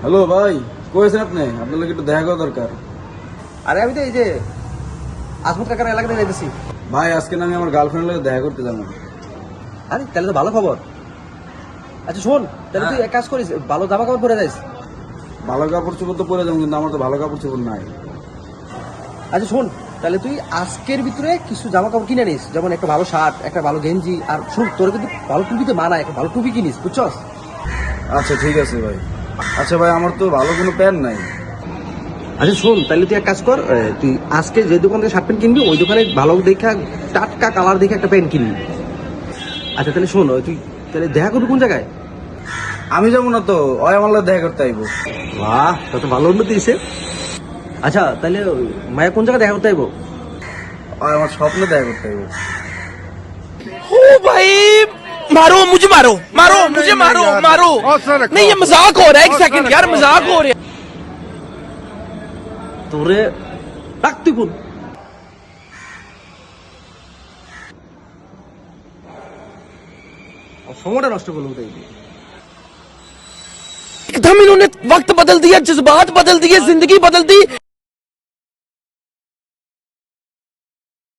Hello ভাই, কইছেন আপনি? আপনার লোক একটু দেখা করা দরকার। আরে আমি তো এই যে আসমত কাকার এলাকাতে যাইতেছি। ভাই আজকে না আমি আমার গার্লফ্রেন্ডের লোক দেখা করতে যাবো। আরে তাহলে তো ভালো খবর। আচ্ছা শোন, তাহলে তুই এক কাজ করিস, ভালো জামা কাপড় পরে যাইস। ভালো কাপড় চোপড় তো পরে যাবো, কিন্তু আমার তো ভালো কাপড় চোপড় নাই। আচ্ছা শোন, তাহলে তুই আজকের ভিতরে কিছু জামা কাপড় কিনে নিস, যেমন একটা ভালো শার্ট, একটা ভালো গেঞ্জি, আর শোন তোর কিন্তু ভালো টুপিতে মানায়, একটা ভালো টুপি কিনিস, বুঝছস? আচ্ছা ঠিক আছে ভাই। আচ্ছা ভাই, আমার তো ভালো কোনো প্যান্ট নাই। আচ্ছা শোন, তাহলে তুই এক কাজ কর, তুই আজকে যে দোকান থেকে শার্ট প্যান্ট কিনবি ওই দোকানে ভালো দেখা টাটকা কালার দেখে একটা প্যান্ট কিনবি। আচ্ছা তাহলে শোন, তুই তাহলে দেখা করবি কোন জায়গায়? আমি যাবো না তো, ওই আমার লোক দেখা করতে আইবো। বাহ, তত ভালো উন্নতি হয়েছে। আচ্ছা তাহলে মায়া কোন জায়গায় দেখা করতে আইবো? ওই আমার স্বপ্নে দেখা করতে আইবো। ओ भाई मारो मुझे, मारो मारो मुझे, मारो मारो। नहीं ये मजाक हो रहा है, एक सेकंड यार, मजाक हो रहा है। তোরে ডাক তুই কোন? সময়টা নষ্ট করলো তাই। एकदम इन्होंने वक्त बदल दिया, जज्बात बदल दिए, जिंदगी बदल दी।